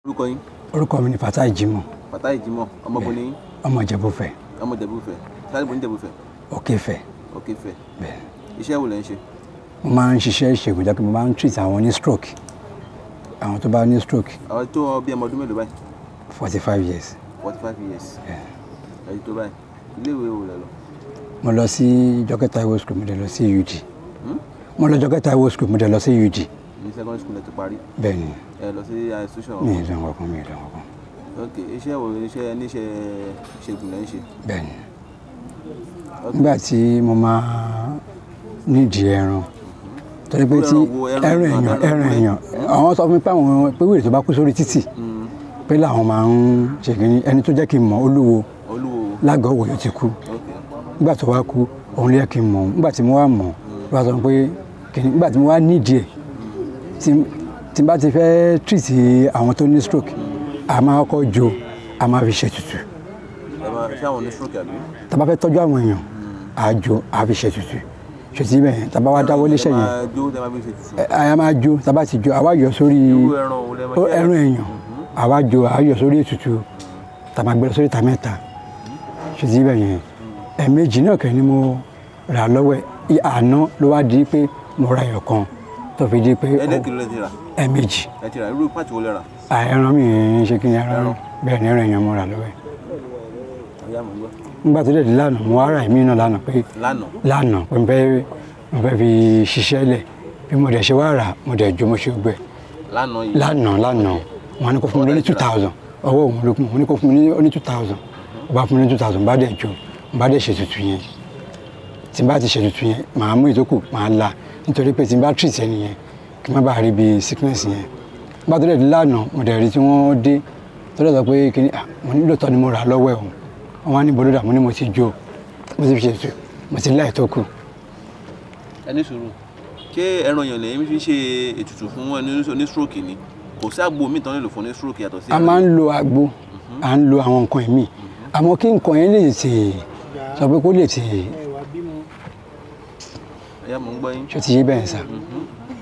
orúkọ yín. Orúkọ mi ni Fatai Jimoh. Fatai Jimoh, ọmọ bo ni? Ọmọ Ìjẹ̀bú Fẹ̀. Ọmọ Ìjẹ̀bú Fẹ̀. Sáré bo ní Ìjẹ̀bú Fẹ̀. Òkè Fẹ̀. Òkè Fẹ̀. Bẹ́ẹ̀. Iṣẹ́ wo lẹ ń ṣe? Mo máa ń ṣiṣẹ́ ìṣègùn jẹ́ pé mo máa ń treat àwọn ní stroke. Àwọn tó bá ní stroke. Àwọn tó bí ọmọ ọdún mélòó báyìí? 45 years. 45 years. Ẹ̀yin tó báyìí. Ilé ìwé wo lẹ lọ? Mo lọ sí Jọkẹ́ Taiwo school, mo dẹ̀ lọ sí UD. Mo lọ Jọkẹ́ Taiwo school, mo dẹ̀ lọ sí UD. Ní secondary school lẹ ti parí? Bẹ́ẹ̀ni. Ẹ lọ sí institution? Mi ì dán kankan, mi ì dán kankan. Ok, iṣẹ́ wo iṣẹ́ níṣẹ́ ìṣègùn lẹ ń ṣe? Bẹ́ẹ̀ni. Nígbà tí mo máa nídìí ẹran, torí pé tí ẹran èèyàn, àwọn sọ fún mi pé àwọn pé wèrè tó bá kú sórí títì pé làwọn máa ń ṣe kìíní. Ẹni tó jẹ́ kí n mọ̀ Olúwo Lágọ̀ọ́ Òwòyó ti kú. Nígbà tó wá kú òun ló yẹ kí n mọ̀. Nígbà tí mo wá mọ̀ ló wá sọ pé kìíní. Nígbà tí mo wá nídìí ẹ̀ tí n bá ti fẹ́ treat àwọn tó ní stroke, a máa kọ́kọ́ jó, a máa fi ṣètùtù. Ṣé àwọn ní stroke àbí? Tá bá fẹ́ tọ́jú àwọn èèyàn, a jó, a fi ṣètùtù. Ṣètì bẹ́ẹ̀ tá bá wá dáwọ́ léṣẹ́ yẹn, a máa jó. Tá bá ti jó, a wá yọ sórí ẹran èèyàn, a wá jó, a yọ sórí ètùtù, tá máa gbé lọ sórí ìta mẹ́ta. Ṣètì bẹ́ẹ̀ yẹn ẹ̀ẹ̀mejì náà kẹ́ ni mo rà lọ́wọ́ ẹ̀. Àná ló wá di pé mo ra ẹyọ kan tó fi di pé ẹlẹ́kìlú lẹ ti rà? Ẹ̀ẹ̀mejì. Ẹ ti rà irú pàtì wo lẹ rà? Ẹran mi ń ṣe kí ni ẹran bẹ́ẹ̀ ni ẹran èèyàn mo rà lọ́wọ́ ẹ̀. Nígbà tó dẹ̀ di lánàá mo wá ra ẹ̀mí náà lánàá pé pé mo fẹ́ fi ṣiṣẹ́ lẹ̀ bí mo dẹ̀ ṣe wá rà mo dẹ̀ jó mo ṣe gbẹ. Lánàá wọn ní kó fún mi ní 2000 ọwọ́ òun ló kún mo ní kó fún mi ní 2000 ó bá fún mi ní 2000 bá dẹ̀ jó bá dẹ̀ ṣètùtù yẹn. Tí n bá ti ṣètùtù yẹn màá mú ìtókù màá la nítorí pé tí n bá treat ẹni yẹn kí n má bàa rí bí sickness yẹn. Nígbà tó dẹ̀ di lánàá mo dẹ̀ rí tí wọ́n dé tó dẹ̀ sọ pé kí ni mo ní lóòótọ́ ni mo rà lọ́wọ́ ẹ̀ o. Wọ́n wá ní bolódà mo ní mo ti jó mo ti fi ṣètùtù mo ti láì tó kù. Ẹni sùúrù ṣé ẹran èèyàn lẹ́yìn fi ṣe ètùtù fún ẹni ní stroke ni? Kò sí àgbo míì tán lè lò fún ní stroke yàtọ̀ sí? A máa ń lo àgbo, à ń lo àwọn nǹkan ẹ̀mí àmọ́ kí nǹkan yẹn lè tè sọ pé kó lè tè. Ẹ̀yà mò ń gbọ́ yín. Ṣé o ti yé bẹ́ẹ̀ sà?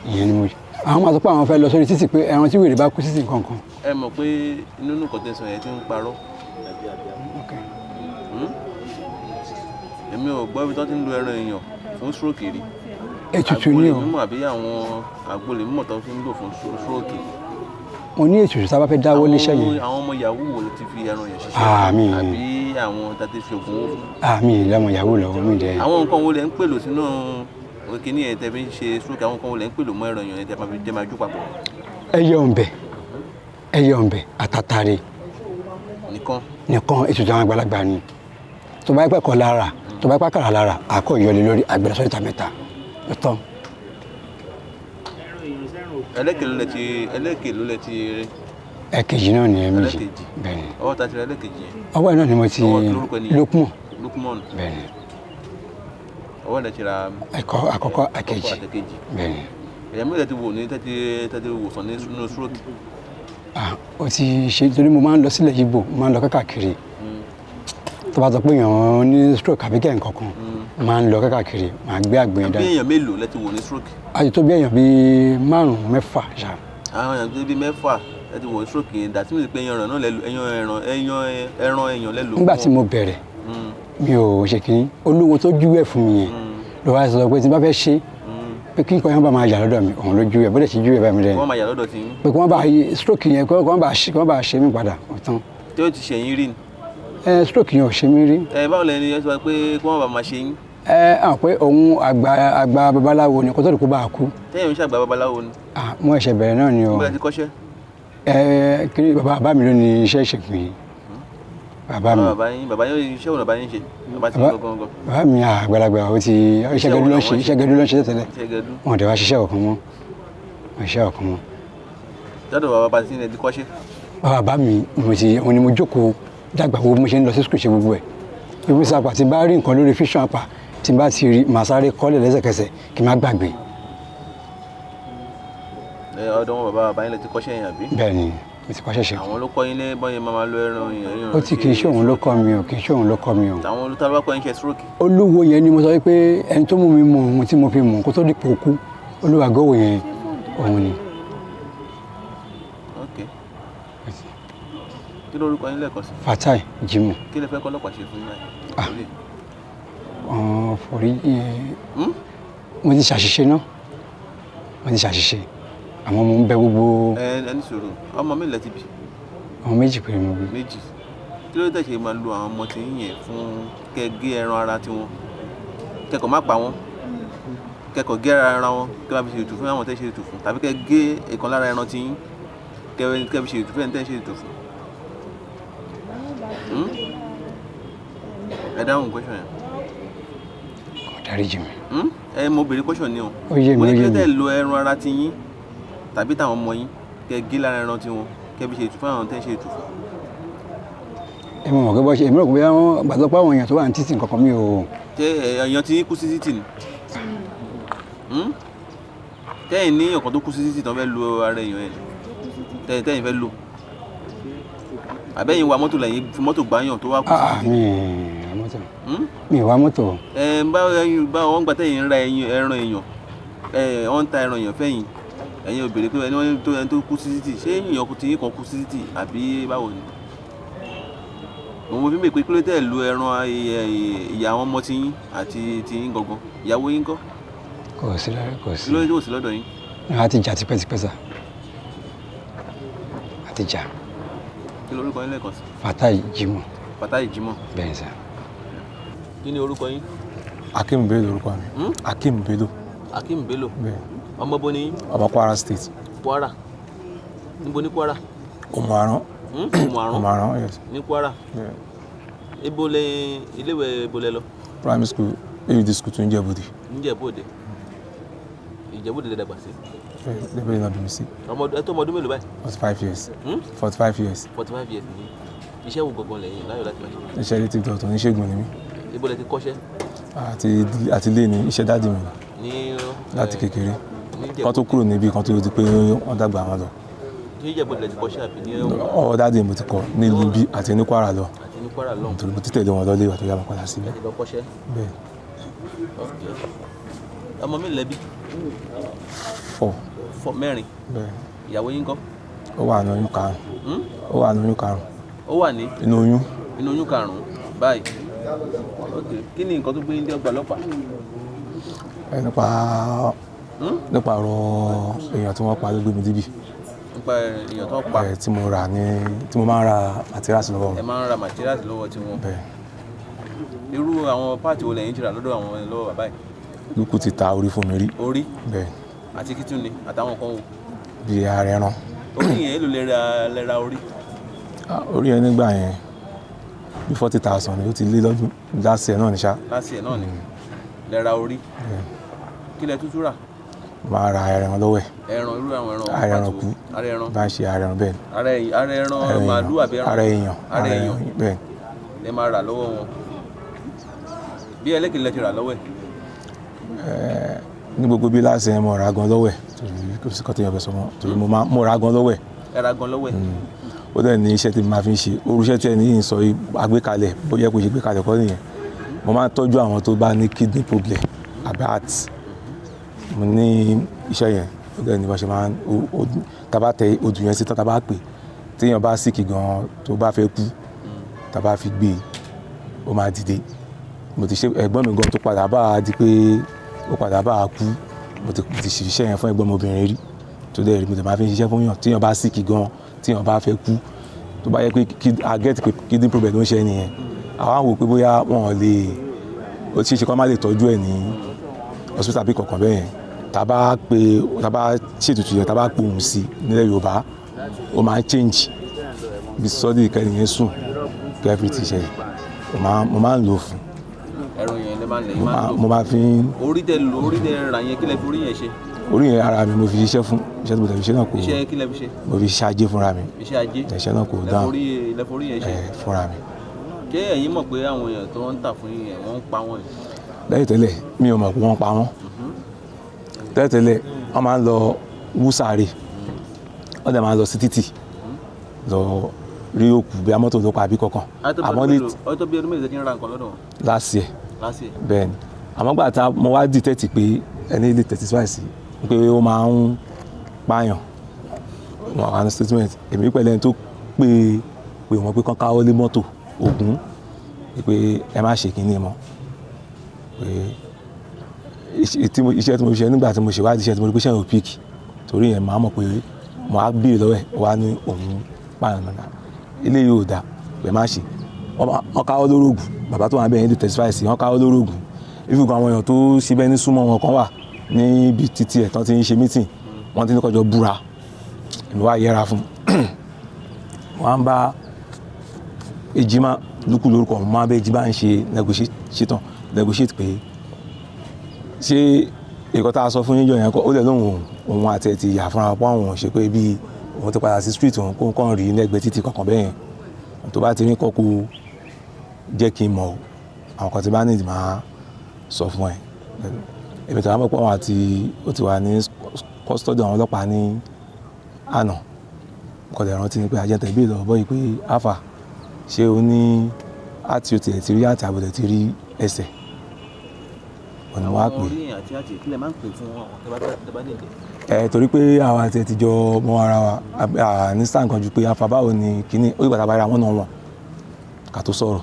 Ìyẹn ni mo jẹ. Àwọn máa sọ pé àwọn fẹ́ lọ sórí títì pé ẹran tí wèrè bá kú títì kankan. Ẹ mọ̀ pé inú nǹkan tẹ̀sán yẹn ti ń parọ́. Èmi ò gbọ́ ibi tó ti ń lo ẹran èèyàn fún stroke rí. Ètùtù ni o. Àgbo lè mímọ̀ àbí àwọn àgbo lè mímọ̀ tó fi ń lò fún stroke. Mo ní ètùtù tá a bá fẹ́ dáwọ́ léṣẹ́ yẹn. Àwọn ọmọ yahoo wo ló ti fi ẹran yẹn ṣiṣẹ́? Àbí àwọn tàbí fi ògùn owó fún? Mi ì lọ́mọ yahoo lọ́wọ́ mi dẹ̀. Àwọn nǹkan wo lẹ ń pèlò sínú kíní ẹ̀ tẹ́ fi ń ṣe stroke? Àwọn nǹkan wo lẹ ń pèlò mọ́ ẹran yẹn tẹ́ máa jó papọ̀? Ẹyẹ ọ̀nbẹ àtàtàrẹ nìkan ètùtù àwọn àgbàlagbà ni. Tó bá pẹ́ kọ́ lára tó bá pàkàrà lára àkọ́ ìyọlẹ̀ lórí àgbẹ̀rẹ̀ sọ́rí ìta mẹ́ta ló tán. ẹlẹ́kẹ̀ ló lẹ ti rí? Ẹ̀kejì náà ni ẹ̀mejì. Bẹ́ẹ̀ni. Ọwọ́ ta ti rẹ ẹlẹ́kejì yẹn? Ọwọ́ ẹ̀ náà ni mo ti Lukman. Bẹ́ẹ̀ni. Ọwọ́ lẹ ti ra àkọ́kọ́ ẹ̀kejì. Bẹ́ẹ̀ni. Ẹ̀yà mélòó ti wò ní tẹ́tí wòsàn nínú stroke? Ó ti ṣe torí mo máa ń lọ sílẹ̀ Igbo mo máa ń lọ káàkiri. Tó bá sọ pé èèyàn ní stroke àbí kẹ́ nǹkan kan máa ń lọ káàkiri máa gbé àgbẹ̀ yẹn dání. Bí èèyàn mélòó lẹ ti wò ní stroke? A ti tó bí èèyàn bíi 5-6 ṣá. Àwọn èèyàn tó bí 6 lẹ ti wò ní stroke yẹn dàtí mi pé ẹran èèyàn lẹ lò. Nígbà tí mo bẹ̀rẹ̀ mi ò ṣe kínní Olúwo tó júwèé fún mi yẹn ló wá sọ pé tí n bá fẹ́ ṣe pé kí nǹkan yẹn bá máa yà lọ́dọ̀ mi òun ló júwèé bó dẹ̀ ṣe júwèé bá mi rẹ̀. Wọ́n máa yà lọ́dọ̀ tí yín. Pé kí wọ́n bá stroke yẹn kí wọ́n bá ṣe mí padà ọ̀tán. Tí ó ti ṣẹ̀yìn rí ni? Stroke yẹn ò ṣe mí rí. Báwo lẹni ẹ sọ pé kí wọ́n bá máa ṣe yín? Àwọn pé òun àgbà babaláwo ni kó tó di kó bá a kú. Tẹ́yìn oníṣẹ́ àgbà babaláwo ni? Mo ẹ̀ṣẹ̀ bẹ̀rẹ̀ náà ni o. Nígbà tí kọ́ṣẹ́? Kí bàbá mi ló ní iṣẹ́ ìṣègùn yìí. Bàbá yín iṣẹ́ òun bàbá yín ṣe? Bàbá mi àgbàlagbà ó ti iṣẹ́ gẹdú ló ń ṣe tẹ́lẹ̀. Wọn ò dẹ̀ wá ṣiṣẹ́ ọ̀kan mọ́. Jọ́dọ̀ bàbá tí ní ẹ ti kọ́ṣẹ́? Bàbá mi òun ni mo jókòó dàgbà wo mo ṣe ń lọ sí skul ṣe gbogbo ẹ̀. Ibi sápà tí bá rí nǹkan lórí fíṣàn apà tí bá ti rí màá sáré kọ́lẹ̀ lẹ́sẹ̀kẹsẹ̀ kí n má gbàgbé. Ọ̀dọ̀ wọn bàbá yín lẹ ti kọ́ṣẹ́ yẹn àbí? Bẹ́ẹ̀ni mo ti kọ́ṣẹ́ ṣe. Àwọn ló kọ́ yín ní bọ́yẹn máa lo ẹran yẹn? Ó ti kì í ṣe òun ló kọ́ mi o Àwọn olùtàlọ́ kọ́ yín ṣe stroke? Olúwo yẹn ni mo sọ pé ẹni tó mú mi mọ ohun tí mo fi mọ̀ kó tó dípò kú Olúwa gọ́wọ̀ yẹn òun ni. kí lórúkọ yín lẹ́ẹ̀kan sí. Fatai Jimoh. kí lẹ fẹ́ kọ́ ọlọ́pàá ṣe fún yín báyìí. Forí mo ti ṣàṣìṣe náà mo ti ṣàṣìṣe àmọ́ mo ń bẹ gbogbo. ẹni sọ̀rọ̀ ọmọ mi lẹ ti bí. ọmọ méjì péré mo bí. méjì kí ló dé ṣe máa lo àwọn ọmọ tí ń yẹn fún kẹgé ẹran ara tiwọn kẹkọọ má pa wọn kẹkọọ gé ara wọn kí wọn fi ṣe ètò fún àwọn tẹ́ ṣe ètò fún tàbí kẹ gé ìkan lára ẹran tí yín kẹ fi ṣe ètò fún ẹni tẹ́ ṣe ètò fún. ẹ dáhùn question yẹn. dáríjì mi. mo béèrè question ni o. ó yé mi ó yé mi. mo ní kí ló dé lo ẹran ara ti yín tàbí táwọn ọmọ yín kẹ gé lára ẹran tiwọn kẹ fi ṣe ètò fún àwọn tẹ́ ṣe ètò fún. èmi mọ̀ pé bọ́ ṣe èmi rò pé wọ́n gbàgbọ́ pé àwọn èèyàn tó wà ní títì nǹkan mi ò. ṣé èèyàn ti kú sí títì ni tẹ́yìn ní ọ̀kan tó kú sí títì tán fẹ́ lo ara èèyàn ẹ̀ tẹ́yìn fẹ́ lò àbẹ́yìn wa mọ́tò lẹ́yìn fi mọ́tò gbáyàn tó wá kú sí títì. mi ò wá mọ́tò. báwo wọ́n gbà tẹ́yìn ń ra ẹran èèyàn wọ́n ń ta ẹran èèyàn fẹ́yìn ẹ̀yin ò béèrè pé ẹni tó kú sí títì ṣé èèyàn ti yín kan kú sí títì àbí báwo ni. òun fi mí pé kílódé tẹ́ lo ẹran ìyá àwọn ọmọ tiyín àti tiyín gangan ìyàwó yín kọ́. kò sí lọ́dọ̀ kò sí. kílódé tó sí lọ́dọ̀ yín. a ti jà tipẹ́tipẹ́ sà a ti jà. kí lorúkọ yín lẹ́ẹ̀kan sí. Fatai Jimoh. Fatai Jimoh. bẹ́ẹ̀ sà. kí ni orúkọ yín. Akim Bello orúkọ mi. Akim Bello. Akim Bello. bẹ́ẹ̀. ọmọ bo ni. ọmọ Kwara State. Kwara níbo ní Kwara. Òmùaran. Òmùaran yes. ní Kwara. ibo lẹ iléèwé ibo lẹ lọ. primary school AUD school tó ń Ìjẹ̀bú. Ìjẹ̀bú lẹ dàgbà sí. lẹ́bẹ̀rẹ̀ náà bí mi sí. ẹ tó ọmọ ọdún mélòó báyìí. 45 years. 45 years. 45 years ni iṣẹ́ wo gangan lẹ́yìn láyọ̀ láti máa ṣe. iṣẹ́ létí dọ̀tọ̀ oníṣègùn ni mí. ibo lẹ ti kọ́ṣẹ́. àti ilé ni iṣẹ́ dáàdì mi ní láti kékeré kan tó kúrò níbi kan tó di pé wọ́n dàgbà wọn lọ. ní Ìjẹ̀bú lẹ ti kọ́ṣẹ́ àbí ní. ọwọ́ dáàdì mi ti kọ́ ní Libí àti ní Kwara lọ. àti ní Kwara lọ. nítorí mo ti tẹ̀lé wọn lọ lé ìwà tó yá wọn padà síbẹ̀. ẹ ti lọ kọ́ṣẹ́. bẹ́ẹ̀. ọmọ mi lẹ́bi. 4. mẹ́rin. bẹ́ẹ̀. ìyàwó yín kọ́. ó wà ní oyún karùn-ún. ó wà ní oyún karùn-ún. ó wà ní. inú oyún. inú oyún karùn-ún báyìí. ok kí ni nǹkan tó gbé yín dé ọgbà ọlọ́pàá. nípa ọ̀rọ̀ èèyàn tí wọ́n pa ló gbé mi débi. nípa èèyàn tó pa. tí mo máa ń ra materials lọ́wọ́. ẹ máa ń ra materials lọ́wọ́ tí wọ́n. bẹ́ẹ̀. irú àwọn páàtì wo lẹ́yìn jìrà lọ́dọ̀ àwọn ẹni lọ́wọ́ bàbá yìí. lukú ti ta orí fún mi rí. orí. bẹ́ẹ̀. àti kítún ni àtàwọn kan wò. bíi ara ẹran. orí yẹn èlò lè ra orí. orí yẹn nígbà yẹn bí 40,000 ni ó ti lé lọ́dún láti ẹ̀ náà ní ṣá. láti ẹ̀ náà ni lè ra orí. kí lẹ tútù rà. máa ra ẹran lọ́wọ́ ẹ̀. ẹran irú àwọn ẹran. ara ẹran kú. ara ẹran. bá ń ṣe ara ẹran bẹ́ẹ̀ ni. ara ẹran màálù àbí ẹran. ara èèyàn. ara èèyàn bẹ́ẹ̀. ẹ máa rà lọ́wọ́ wọn. bí ẹlẹ́kìnrin lẹ ti rà lọ́wọ́ ẹ̀. ní gbogbo bí láti ẹ̀ mo ra gan lọ́wọ́ ẹ̀ torí kò sí kọ́tẹ́ yẹn fẹ́ sọ mọ́ torí mo ra gan lọ́wọ́ ẹ̀. ẹ ra gan lọ́wọ́ ẹ̀. ó dẹ̀ ní iṣẹ́ tí mo máa fi ń ṣe orúṣẹ́ tí ẹni yìí ń sọ àgbékalẹ̀ bóyá kò ṣe gbé kalẹ̀ kọ́ nìyẹn mo máa ń tọ́jú àwọn tó bá ní kidney problem àbí heart mo ní iṣẹ́ yẹn ó dẹ̀ ní bá ṣe máa ń tàbá tẹ odù yẹn sí tán tàbá pè téèyàn bá sick gan tó bá fẹ́ kú tàbá fi gbé ó máa dìde mo ti ṣe ẹ̀gbọ́n mi gan tó padà bá a di pé ó padà bá a kú mo ti ṣiṣẹ́ yẹn fún ẹ̀gbọ́n mi obìnrin rí tó dẹ̀ rí mo ti máa fi ń ṣiṣẹ́ fún yàn téèyàn bá sick gan téèyàn bá fẹ́ kú tó bá yẹ pé agẹ́tì pé kidney problem ló ń ṣe nìyẹn àwọn wò pé bóyá wọn lè ó ṣeé ṣe kó má lè tọ́jú ẹ̀ ní hospital bí kankan bẹ́ẹ̀ yẹn tàbá ṣètùtù yẹn tàbá pohùn sí nílẹ̀ Yorùbá ó máa ń change bí sọ́dí ìkẹyìn yẹn sùn kí everything ṣe mo máa ń lò fún. ẹ̀rọ yẹn lè máa ń lò. mo máa fi ń. orí tẹ ra yẹn kí lẹ fi orí yẹn ṣe. orí yẹn ara mi mo fi ṣiṣẹ́ fún iṣẹ́ tó mo tẹ̀ fi ṣe náà kò. iṣẹ́ kí lẹ fi ṣe. mo fi ṣe ajé fúnra mi. iṣẹ́ ajé. iṣẹ́ náà kò dáhùn. lẹ forí yẹn ṣe. fúnra mi. ṣé ẹ̀yin mọ̀ pé àwọn èèyàn tó ń tà fún yẹn wọ́n ń pa wọ́n yìí. lẹ́yìn tẹ́lẹ̀ mi ò mọ̀ pé wọ́n pa wọ́n. tẹ́lẹ̀ wọ́n máa ń lọ wúsàárè wọ́n dẹ̀ máa ń lọ sí títì lọ rí òkú bí amọ́tò ló pa àbí kankan. ọjọ́ bí ọdún mélòó ti ń ra nǹkan lọ́dọ̀ wọn. last year bẹ́ẹ̀ ni àmọ́ gbà tá mo wá dìtẹ́tì pé ẹni lè testify sí pé ó máa ń pààyàn wọn àwọn statement èmi pẹ̀lú ẹni tó pé wọ́n pé kán káwọ́ lé mọ́tò Ògún pé ẹ má ṣe kínní mọ́ pé iṣẹ́ tí mo ṣe nígbà tí mo ṣèwádìí iṣẹ́ tí mo rí pé ṣẹ́ ò píìkì torí yẹn màá mọ̀ pé mo á béèrè lọ́wọ́ ẹ̀ wá ní òun pààyàn náà ilé yóò dáa pé má ṣe wọ́n káwọ́ lórógùn bàbá tó wà bẹ́ẹ̀ ní testify sí wọ́n káwọ́ lórógùn ìfúgbọ́n àwọn èèyàn tó ṣe bẹ́ẹ̀ ní súnmọ́ wọn kan wà níbi títí ẹ̀ tán ti ń ṣe mítìn wọ́n ti ní kọjọ búra èmi wá yẹra fún wọ́n á ń bá Ejima lukú lórúkọ wọn máa bẹ Ejima ń ṣe negotiate pé ṣé èkó tá a sọ fún yín jọ yẹn kọ́ ó lẹ̀ lóhùn òun àti ẹ̀ ti yà fúnra pọ́n òun ṣe pé bí òun ti padà sí street òun kó kàn rí lẹ́gbẹ̀ẹ́ títì kankan bẹ́ẹ̀ yẹn tó bá ti rí kọ́ kó jẹ́ kí n mọ̀ àwọn kan ti bá nídìí máa sọ fún ẹ èmi tàbí mọ̀ pé àwọn àti ó ti wà ní custody àwọn ọlọ́pàá ní àná kọ̀dẹ̀ rántí ni pé àjẹntẹ̀ bí ìlọ bọ́ yìí pé alpha ṣé o ní àti o tiẹ̀ ti rí àti àbọ̀dẹ̀ ti rí ẹsẹ̀ ọ̀nà wa pè é torí pé àwọn àti ẹ̀ ti jọ mọ ara wa ní sáà nǹkan ju pé alpha báwo ni kíní ó ìgbà tàbá ra wọn náà wọn ká tó sọ̀rọ̀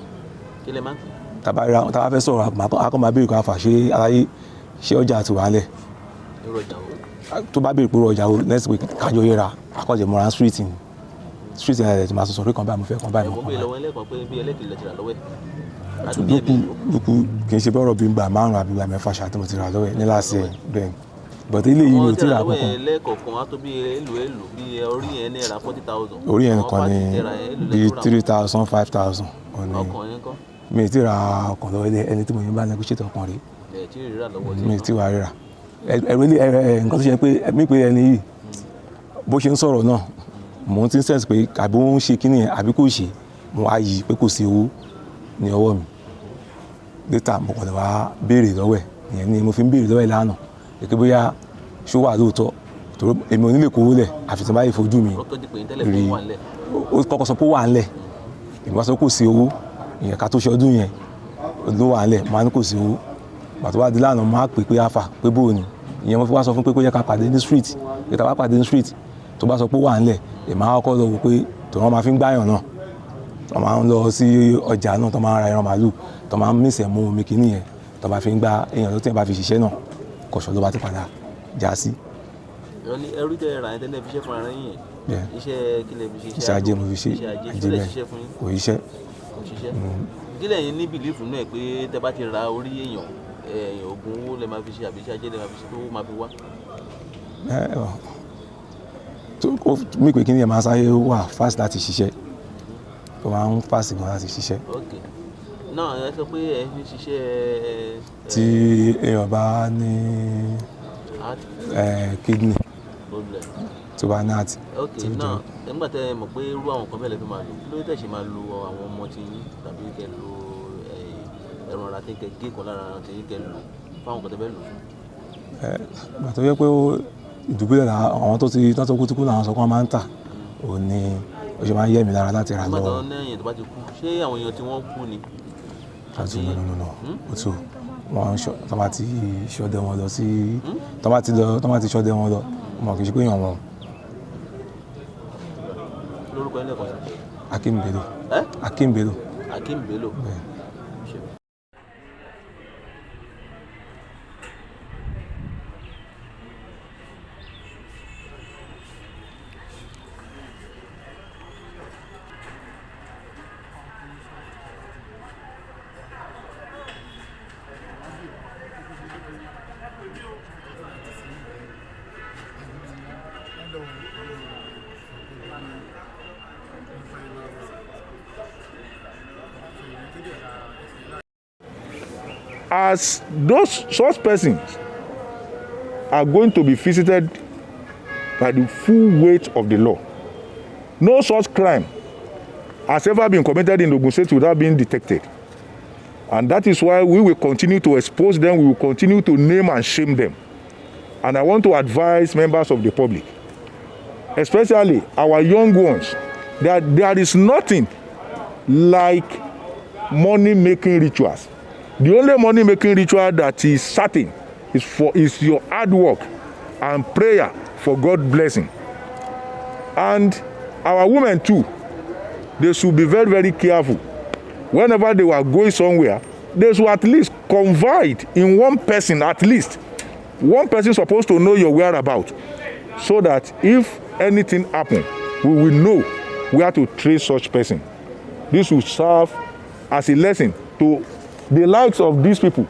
tàbá fẹ́ sọ̀rọ̀ akọ́ máa béèrè kó alpha ṣé aláyé ṣé ọjà ti wà á lẹ̀ tó bá béèrè pé ọjà o next week kájọ yẹra akọ́jẹ̀ mọ́ra street yẹn ẹ̀ ti máa sọ sọ̀rọ̀ kan báyìí mo fẹ́ kan báyìí mo lókù kì í ṣe bọ́rọ̀ bí gbà 5 àbí gbà 6 ṣáà tí mo ti rà lọ́wọ́ ẹ̀ ní láti ẹ̀ bẹ́ẹ̀ bọ̀dé ilé yìí mi ò tí ra kankan. orí yẹn nìkan ni bíi 3,000 5,000 mi ì tí ra ọkàn lọ́wọ́ ẹni tí mo yẹn bá negotiate ọkàn rí mi ì tí wà ríra nǹkan tó ṣe pé mí pé ẹni yìí bó ṣe ń sọ̀rọ̀ náà mò ń ti ń sense pé àbí wọ́n ń ṣe kíní yẹn àbí kò ṣe mo á yí pé kò sí owó ní ọwọ́ mi later mo kàn lè wá béèrè lọ́wọ́ ẹ̀ ìyẹn ni mo fi ń béèrè lọ́wọ́ ẹ̀ lánàá èké bóyá ṣó wà lóòótọ́ torí èmi ò ní lè kówó lẹ̀ àfi tí wọ́n bá yẹ fojú mi rí ó kọ́kọ́ sọ pé ó wà ńlẹ̀ èmi wá sọ pé kò sí owó ìyẹn ká tó ṣe ọdún yẹn ló wà ńlẹ̀ mo á ní kò sí owó pàtó wá di lánàá mo á pè pé alpha pé bóò ni ìyẹn mo fi wá sọ fún pé kó yẹ ká pàdé ní street pé tá a bá pàdé ní street tó bá sọ pé ó wà ńlẹ̀ èmi á kọ́ lọ wò pé tòun máa fi ń gbáyàn náà tó máa ń lọ sí ọjà náà tó máa ń ra ẹran màálù tó máa ń mísẹ̀ mú omi kìíní yẹn tó máa fi ń gbá èèyàn tó tẹ̀ bá fi ṣiṣẹ́ náà kọ̀ṣọ́ ló bá ti padà já sí. ẹrú tẹ ra ẹtẹlẹ fi ṣe fún ara yín yẹn iṣẹ́ kílẹ̀ fi ṣe iṣẹ́ ajé mo fi ṣe ajé bẹ́ẹ̀ kò iṣẹ́. kílẹ̀ yín ní bìlífù náà pé tẹ bá ti ra orí èèyàn oògùn owó lẹ máa fi ṣe àbí iṣẹ́ ajé lẹ máa fi ṣe tó máa fi wá. mí pé kíní yẹn máa sáré wà fast láti ṣiṣẹ́ tó máa ń fast gan láti ṣiṣẹ́. náà ẹ sọ pé ẹ fi ṣiṣẹ́. tí èèyàn bá ní kidney tó bá ní àti. náà nígbà tẹ ẹ mọ̀ pé irú àwọn kan bẹ́ẹ̀ lè fi máa lò kí ló tẹ̀ ṣe máa lo àwọn ọmọ tí yín tàbí kẹ lo ẹran ara tí kẹ gé kan lára ara tí yín kẹ lò fáwọn kan tẹ bẹ́ẹ̀ lò fún. ìgbà tó yẹ pé ìdùbúlẹ̀ àwọn tó ti tó kú tí kú làwọn sọ pé wọ́n máa ń tà ò ní ó ṣe máa ń yẹ̀ mí lára láti rà lọ́wọ́. ìgbà tó ní ẹ̀yìn tó bá ti kú ṣé àwọn èèyàn tí wọ́n kú ni. àti ó tó wọn tó bá ti ṣọdẹ wọn lọ sí tó bá ti ṣọdẹ wọn lọ wọn kì í ṣe pé èèyàn wọn. lórúkọ ilé ẹ̀kọ́ sí. Akim Bello. Akim Bello. Akim Bello. As those such persons are going to be visited by the full weight of the law. No such crime has ever been committed in Ogun State without being detected. And that is why we will continue to expose them, we will continue to name and shame them. And I want to advise members of the public, especially our young ones, that there is nothing like money-making rituals. The only money-making ritual that is certain is your hard work and prayer for God's blessing. And our women too, they should be very, very careful. Whenever they were going somewhere, they should at least confide in one person at least. One person is supposed to know your whereabouts, so that if anything happens, we will know where to trace such person. This will serve as a lesson to the likes of these people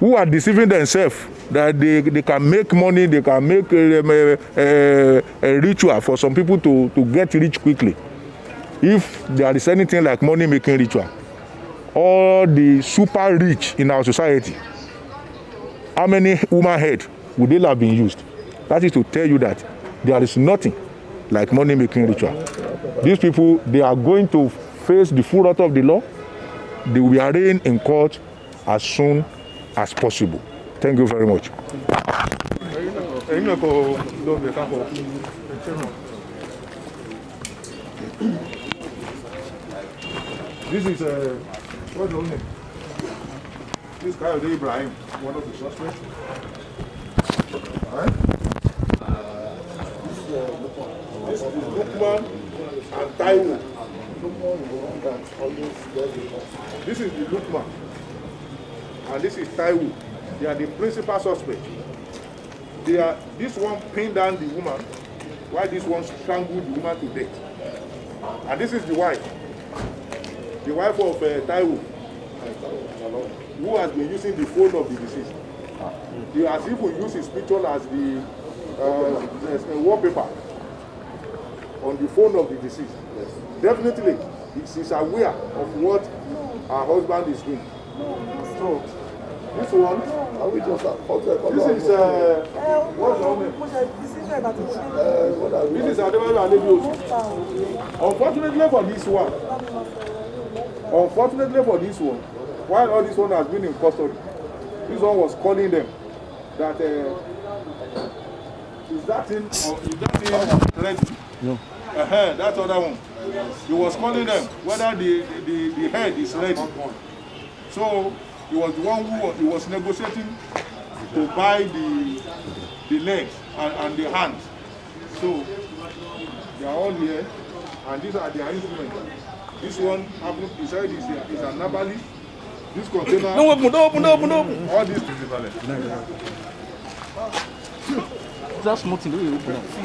who are deceiving themselves that they can make money, they can make a ritual for some people to get rich quickly. If there is anything like money-making ritual, all the super rich in our society, how many human heads would they have been used? That is to tell you that there is nothing like money-making ritual. These people, they are going to face the full wrath of the law. They will be arraigned in court as soon as possible. Thank you very much. This is what's the name? This guy is Ibrahim, one of the suspects. Alright? This is Nkan Tawon. This is the Lukman, and this is Tawon. They are the principal suspects. This one pinned down the woman, while this one strangled the woman to death. And this is the wife of Tawon, who has been using the phone of the deceased. As if we use his picture as the wallpaper on the phone of the deceased. Yes. Definitely, she's aware of what her husband is doing. So, this one, this is what's her name? This is Adébáyọ̀ Alebiosu. Unfortunately for this one, while all this one has been in custody, this one was calling them that is that thing ready? No. That other one. He was calling them whether the head is ready. So he was the one who was negotiating to buy the legs and the hands. So they are all here, and these are their instruments. This one happened beside is an Nabali. This container. No, open. All these things. That's nothing. See